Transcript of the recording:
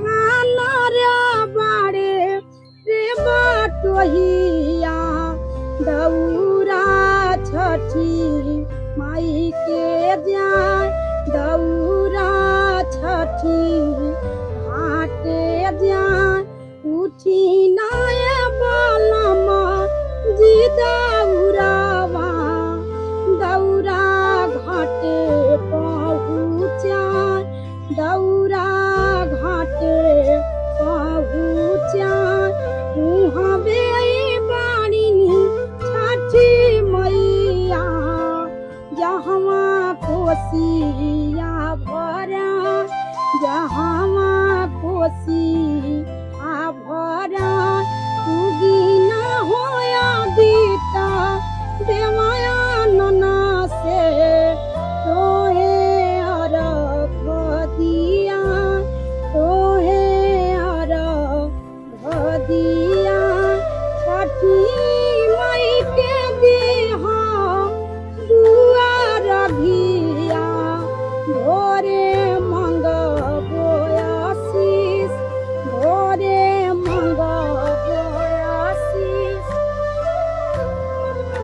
उतानारा बाड़े रे बाटोहिया दौरा छठी माई के जाय दौरा छठी घाटे जाय उठी नाय बालमा जी दौरावा दौरा घाटे पहुँचाय दौरा घाटे पहुँचाय उहाँबे बाड़िनी छठी मैया जहवा कोसिया भरा जहवा कोसिया भरा उगी ना हो